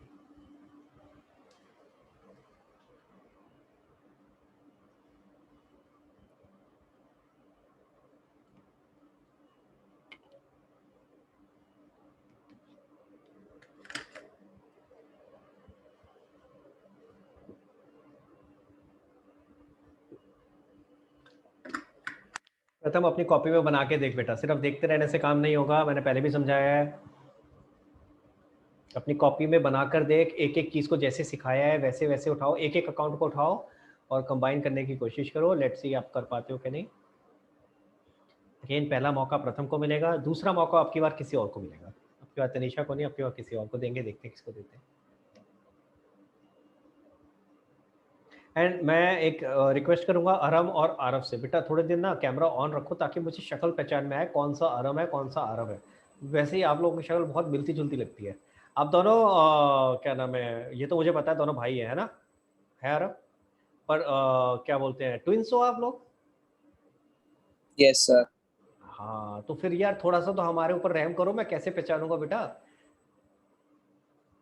प्रथम अपनी कॉपी में बना के देख बेटा, सिर्फ देखते रहने से काम नहीं होगा, मैंने पहले भी समझाया है। अपनी कॉपी में बनाकर देख, एक एक चीज़ को जैसे सिखाया है वैसे वैसे उठाओ, एक एक अकाउंट को उठाओ और कंबाइन करने की कोशिश करो। लेट्स सी आप कर पाते हो कि नहीं। अगेन पहला मौका प्रथम को मिलेगा, दूसरा मौका आपकी बार किसी और को मिलेगा। आपकी बार तनीषा को नहीं, आपकी बार किसी और को देंगे, देखते हैं किसको देते हैं। एंड मैं एक रिक्वेस्ट करूंगा अरम और आरव से, बेटा थोड़े दिन ना कैमरा ऑन रखो ताकि मुझे शक्ल पहचान में आए कौन सा अरम है कौन सा आरव है। वैसे ही आप लोगों की शक्ल बहुत मिलती जुलती लगती है। आप दोनों क्या नाम है, ये तो मुझे पता है दोनों भाई है ना, है आरव? पर क्या बोलते हैं, ट्विंस हो आप लोग? Yes sir. हाँ तो फिर यार थोड़ा सा तो हमारे ऊपर रहम करो, मैं कैसे पहचानूंगा बेटा?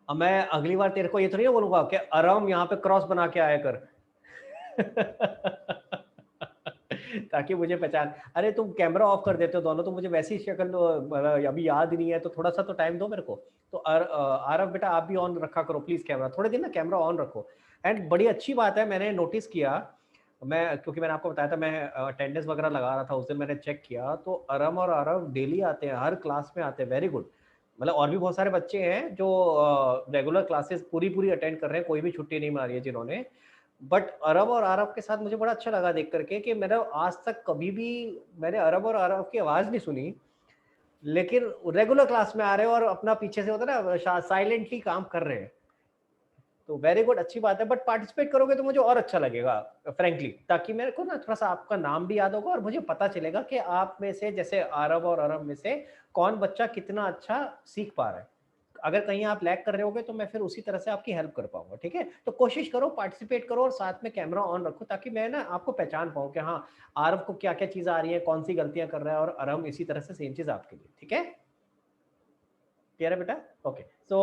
अब मैं अगली बार तेरे को ये तो नहीं बोलूंगा कि अरम यहाँ पे क्रॉस बना के आया कर ताकि मुझे पहचान। अरे तुम कैमरा ऑफ कर देते हो दोनों तो मुझे वैसी शक्ल अभी याद नहीं है, तो थोड़ा सा तो टाइम दो मेरे को। तो आरव बेटा आप भी ऑन रखा करो प्लीज कैमरा, थोड़े दिन ना कैमरा ऑन रखो। एंड बड़ी अच्छी बात है, मैंने नोटिस किया, मैं क्योंकि मैंने आपको बताया था मैं अटेंडेंस वगैरह लगा रहा था उस दिन, मैंने चेक किया तो अरम और आरव डेली आते हैं, हर क्लास में आते हैं। Very good. मतलब और भी बहुत सारे बच्चे हैं जो रेगुलर क्लासेस पूरी पूरी अटेंड कर रहे हैं, कोई भी छुट्टी नहीं मारी है जिन्होंने। बट अरब और आरव के साथ मुझे बड़ा अच्छा लगा देख करके कि मेरा आज तक कभी भी मैंने अरब और आरव की आवाज़ नहीं सुनी, लेकिन रेगुलर क्लास में आ रहे हो और अपना पीछे से होता है ना साइलेंटली काम कर रहे हैं। तो वेरी गुड, अच्छी बात है। बट पार्टिसिपेट करोगे तो मुझे और अच्छा लगेगा फ्रेंकली, ताकि मेरे को ना थोड़ा सा आपका नाम भी याद होगा और मुझे पता चलेगा कि आप में से, जैसे आरव और अरब में से कौन बच्चा कितना अच्छा सीख पा रहा है। अगर कहीं आप लैग कर रहे होगे तो मैं फिर उसी तरह से आपकी हेल्प कर पाऊंगा। ठीक है, तो कोशिश करो, पार्टिसिपेट करो और साथ में कैमरा ऑन रखो ताकि मैं ना आपको पहचान पाऊँ कि हाँ आरव को क्या क्या चीज़ आ रही है, कौन सी गलतियां कर रहा है, और अरम इसी तरह से सेम चीज़ आपके लिए। ठीक है, क्लियर है बेटा? ओके, सो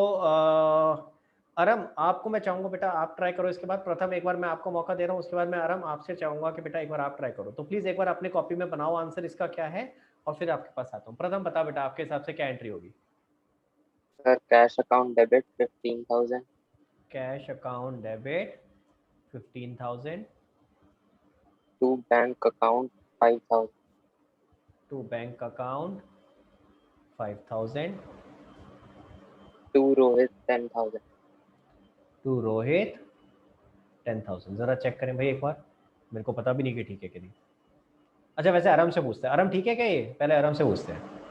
अरम आपको मैं चाहूंगा बेटा आप ट्राई करो, इसके बाद प्रथम एक बार मैं आपको मौका दे रहा हूँ, उसके बाद मैं अरम आपसे चाहूंगा कि बेटा एक बार आप ट्राई करो। तो प्लीज एक बार अपनी कॉपी में बनाओ आंसर इसका क्या है और फिर आपके पास आता हूँ। प्रथम बता बेटा आपके हिसाब से क्या एंट्री होगी? Sir cash account debit 15,000, cash account debit 15,000, to bank account 5,000, to bank account 5,000, to Rohit 10,000, to Rohit 10,000। जरा चेक करें भाई एक बार, मेरे को पता भी नहीं कि ठीक है कि नहीं। अच्छा वैसे आराम से पूछते हैं, आराम ठीक है क्या? ये पहले आराम से पूछते हैं।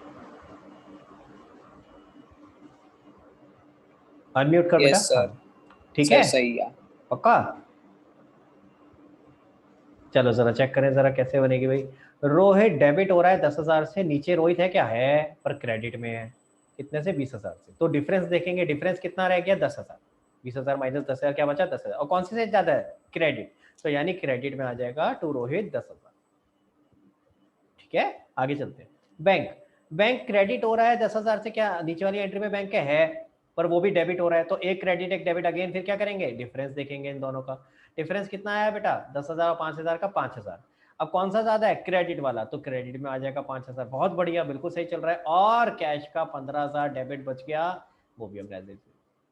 अनम्यूट कर बेटा। Yes sir. ठीक सर है सही है। पक्का? चलो जरा चेक करें जरा कैसे बनेगी भाई। रोहित डेबिट हो रहा है 10,000 से, नीचे रोहित है क्या है पर क्रेडिट में है, कितने से? 20,000 से। तो डिफरेंस देखेंगे, डिफरेंस कितना रह गया? 10,000। 20,000 माइनस 10,000 क्या बचा? 10,000। और कौन से ज्यादा है? क्रेडिट। तो यानी क्रेडिट में आ जाएगा टू रोहित 10,000। ठीक है, आगे चलते हैं। बैंक, बैंक क्रेडिट हो रहा है 10,000 से, क्या नीचे वाली एंट्री में बैंक क्या है, पर वो भी डेबिट हो रहा है। तो एक क्रेडिट एक डेबिट, अगेन फिर क्या करेंगे? डिफरेंस देखेंगे इन दोनों का। डिफरेंस कितना आया बेटा? 10,000 और 5,000 का 5,000। अब कौन सा ज्यादा है? क्रेडिट वाला, तो क्रेडिट में आ जाएगा 5,000। बहुत बढ़िया, बिल्कुल सही चल रहा है। और कैश का 15,000 डेबिट बच गया, वो भी हमने एज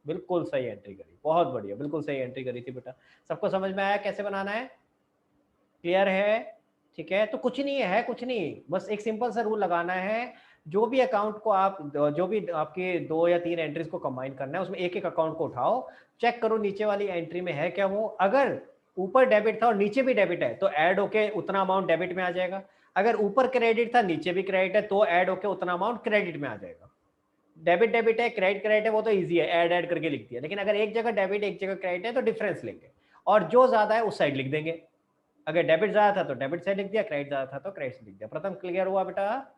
बिल्कुल सही एंट्री करी। बहुत बढ़िया, बिल्कुल सही एंट्री करी थी बेटा। सबको समझ में आया कैसे बनाना है? क्लियर है? ठीक है, तो कुछ नहीं है कुछ नहीं, बस एक सिंपल सा रूल लगाना है। जो भी अकाउंट को आप, जो भी आपके 2 या 3 एंट्रीज को कंबाइन करना है, उसमें एक एक अकाउंट को उठाओ, चेक करो नीचे वाली एंट्री में है क्या वो। अगर ऊपर डेबिट था और नीचे भी डेबिट है तो ऐड होके उतना अमाउंट डेबिट में आ जाएगा। अगर ऊपर क्रेडिट था नीचे भी क्रेडिट है तो ऐड होके उतना अमाउंट क्रेडिट में आ जाएगा। डेबिट डेबिट है, क्रेडिट क्रेडिट है, वो तो ईजी है, ऐड ऐड करके लिख दिया। लेकिन अगर एक जगह डेबिट एक जगह क्रेडिट है तो डिफरेंस लेंगे और जो ज्यादा है उस साइड लिख देंगे। अगर डेबिट ज्यादा था तो डेबिट साइड लिख दिया, क्रेडिट ज्यादा था तो क्रेडिट साइड लिख दिया। प्रथम क्लियर हुआ बेटा?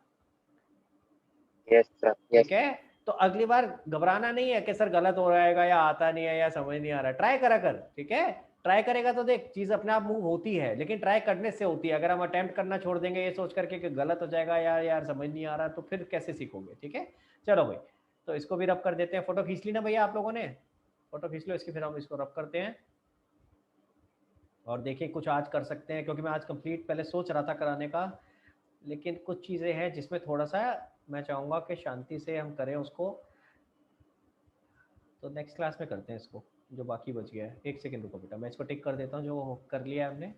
Yes sir, yes. ठीक है, तो अगली बार घबराना नहीं है कि सर गलत हो रहेगा या आता नहीं है या समझ नहीं आ रहा। ट्राई करा कर, ठीक है, ट्राई करेगा तो देख चीज अपने आप मूव होती है, लेकिन ट्राई करने से होती है। अगर हम अटेम्प्ट करना छोड़ देंगे ये सोच करके कि गलत हो जाएगा यार यार समझ नहीं आ रहा, तो फिर कैसे सीखोगे? ठीक है, चलो भाई, तो इसको भी रब कर देते हैं। फोटो खींच ली ना भैया आप लोगों ने? फोटो खींच लो इसकी, फिर हम इसको रब करते हैं और देखिए कुछ आज कर सकते हैं, क्योंकि मैं आज कंप्लीट पहले सोच रहा था कराने का, लेकिन कुछ चीज़ें हैं जिसमें थोड़ा सा मैं चाहूँगा कि शांति से हम करें उसको। तो नेक्स्ट क्लास में करते हैं इसको, जो बाकी बच गया है। एक सेकंड रुको बेटा, मैं इसको टिक कर देता हूँ जो कर लिया है हमने।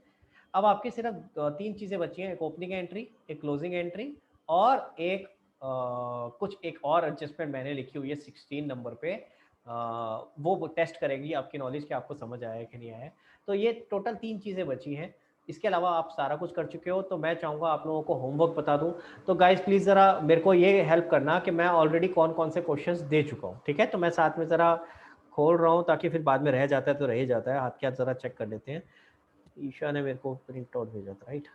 अब आपकी सिर्फ 3 चीजें बची हैं, एक ओपनिंग एंट्री, एक क्लोजिंग एंट्री और एक कुछ एक और एडजस्टमेंट मैंने लिखी हुई है 16 नंबर पे, वो टेस्ट करेगी आपकी नॉलेज कि आपको समझ आया है कि नहीं आया है। तो ये टोटल 3 चीज़ें बची हैं, इसके अलावा आप सारा कुछ कर चुके हो। तो मैं चाहूँगा आप लोगों को होमवर्क बता दूं। तो गाइस प्लीज़ ज़रा मेरे को ये हेल्प करना कि मैं ऑलरेडी कौन कौन से क्वेश्चंस दे चुका हूँ, ठीक है। तो मैं साथ में ज़रा खोल रहा हूँ ताकि फिर बाद में रह जाता है तो रह जाता है, हाथ के हाथ ज़रा चेक कर लेते हैं। ईशा ने मेरे को प्रिंट आउट भेजा था, राइट।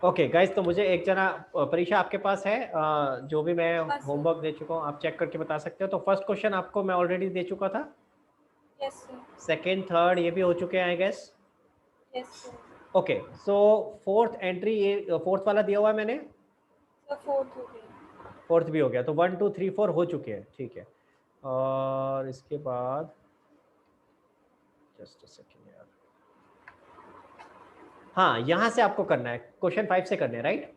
ओके गाइस, तो मुझे एक जना परीक्षा आपके पास है, जो भी मैं हाँ, सर। होमवर्क दे चुका हूँ आप चेक करके बता सकते हो। तो फर्स्ट क्वेश्चन आपको मैं ऑलरेडी दे चुका था, यस सर, सेकंड थर्ड ये भी हो चुके हैं I guess. Yes sir, okay, so fourth entry, ये फोर्थ वाला दिया हुआ है मैंने, सर फोर्थ हो गया। फोर्थ भी हो गया, तो 1 2 3 4 हो चुके हैं, ठीक है। और इसके बाद जस्ट अ सेकंड यार, हाँ यहाँ से आपको करना है, क्वेश्चन 5 से करने हैं, राइट।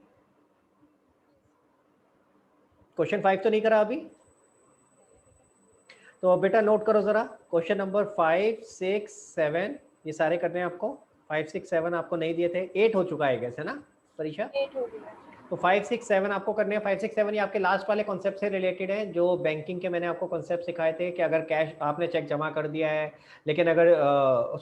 क्वेश्चन 5 तो नहीं करा अभी, तो बेटा नोट करो जरा, क्वेश्चन नंबर 5 6 7 ये सारे करने हैं आपको। 5 6 7 आपको नहीं दिए थे, 8 हो चुका है कैसे ना परीक्षा। 8 हो गया। तो 5 6 7 आपको करने हैं। 5 6 7 ये आपके लास्ट वाले कॉन्सेप्ट से रिलेटेड है, जो बैंकिंग के मैंने आपको कॉन्सेप्ट सिखाए थे कि अगर कैश आपने चेक जमा कर दिया है लेकिन अगर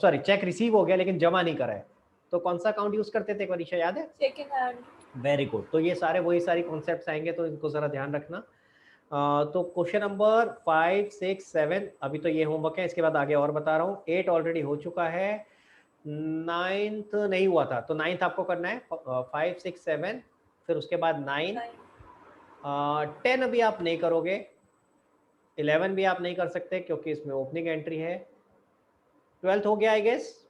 सॉरी चेक रिसीव हो गया लेकिन जमा नहीं करा है तो कौन सा अकाउंट यूज करते थे परीक्षा, याद है। Second hand. वेरी गुड, तो ये सारे वही सारी कॉन्सेप्ट्स आएंगे, तो इनको जरा ध्यान रखना। तो क्वेश्चन नंबर 5 6 7 अभी तो ये होमवर्क है, इसके बाद आगे और बता रहा हूँ। 8 ऑलरेडी हो चुका है, 9th नहीं हुआ था, तो 9th आपको करना है। 5 6 7 फिर उसके बाद 9, 10 अभी आप नहीं करोगे, 11 भी आप नहीं कर सकते क्योंकि इसमें ओपनिंग एंट्री है। 12th हो गया आई गेस,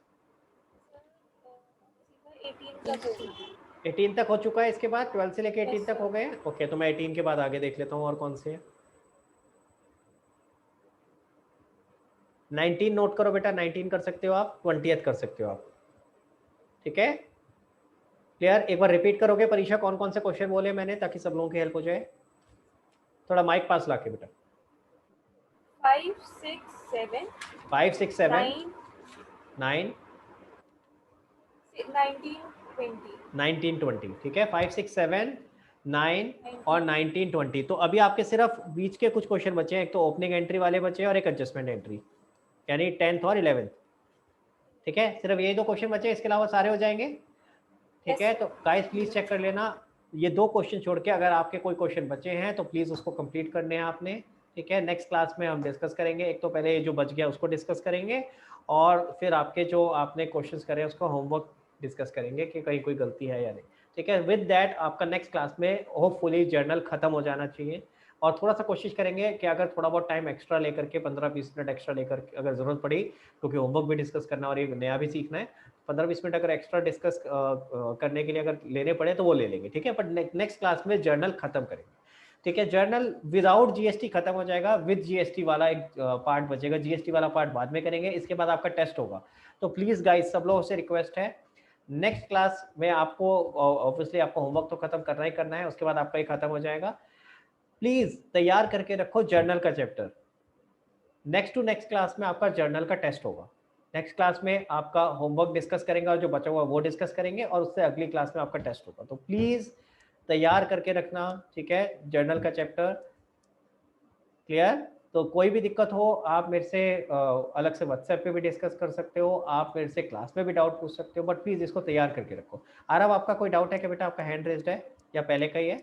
18 तक हो चुका है, इसके बाद 12 से लेके 18 तक हो गए। ओके, तो मैं 18 के बाद आगे देख लेता हूँ और कौन से है। 19 नोट करो बेटा, 19 कर सकते हो आप, 20th कर सकते हो आप, ठीक है। क्लियर, एक बार रिपीट करोगे परीक्षा कौन कौन से क्वेश्चन बोले मैंने, ताकि सब लोगों की हेल्प हो जाए। थोड़ा माइक पास लाके बेटा। 5 6 7 5 6 7 9 19 20 19 20, ठीक है। 5 6 7 9 और 19 20। तो अभी आपके सिर्फ बीच के कुछ क्वेश्चन बचे हैं, एक तो ओपनिंग एंट्री वाले बचे हैं और एक एडजस्टमेंट एंट्री, यानी 10th और 11th, ठीक है। सिर्फ ये 2 क्वेश्चन बचे, इसके अलावा सारे हो जाएंगे, ठीक है। तो गाइस प्लीज चेक कर लेना, ये 2 क्वेश्चन छोड़ के अगर आपके कोई क्वेश्चन बचे हैं तो प्लीज उसको कंप्लीट करने हैं आपने, ठीक है। नेक्स्ट क्लास में हम डिस्कस करेंगे, एक तो पहले जो बच गया उसको डिस्कस करेंगे और फिर आपके जो आपने क्वेश्चंस करे उसको होमवर्क डिस्कस करेंगे कि कहीं कोई गलती है या नहीं, ठीक है। विद दैट आपका नेक्स्ट क्लास में होपफुली जर्नल खत्म हो जाना चाहिए। और थोड़ा सा कोशिश करेंगे कि अगर थोड़ा बहुत टाइम एक्स्ट्रा लेकर के 15-20 मिनट एक्स्ट्रा लेकर अगर ज़रूरत पड़ी, क्योंकि होमवर्क भी डिस्कस करना और एक नया भी सीखना है, 15-20 मिनट अगर एक्स्ट्रा डिस्कस करने के लिए अगर लेने पड़े तो वो ले लेंगे, ठीक है। बट नेक्स्ट क्लास में जर्नल खत्म करेंगे, ठीक है। जर्नल विदाउट जीएसटी खत्म हो जाएगा, विद जीएसटी वाला एक पार्ट बचेगा, जीएसटी वाला पार्ट बाद में करेंगे, इसके बाद आपका टेस्ट होगा। तो प्लीज़ गाइस सब लोगों से रिक्वेस्ट है, नेक्स्ट क्लास में आपको ऑब्वियसली आपको होमवर्क तो खत्म करना है, उसके बाद आपका ये खत्म हो जाएगा। प्लीज तैयार करके रखो जर्नल का chapter, next to next class में आपका जर्नल का टेस्ट होगा। नेक्स्ट क्लास में आपका होमवर्क डिस्कस करेंगे और जो बचा हुआ वो डिस्कस करेंगे और उससे अगली क्लास में आपका टेस्ट होगा। तो प्लीज तैयार करके रखना, ठीक है, जर्नल का चैप्टर। क्लियर, तो कोई भी दिक्कत हो आप मेरे से अलग से व्हाट्सएप पे भी डिस्कस कर सकते हो, आप मेरे से क्लास में भी डाउट पूछ सकते हो, बट प्लीज इसको तैयार करके रखो। आरव आपका कोई डाउट है कि बेटा, आपका हैंड रेज्ड है या पहले का ही है?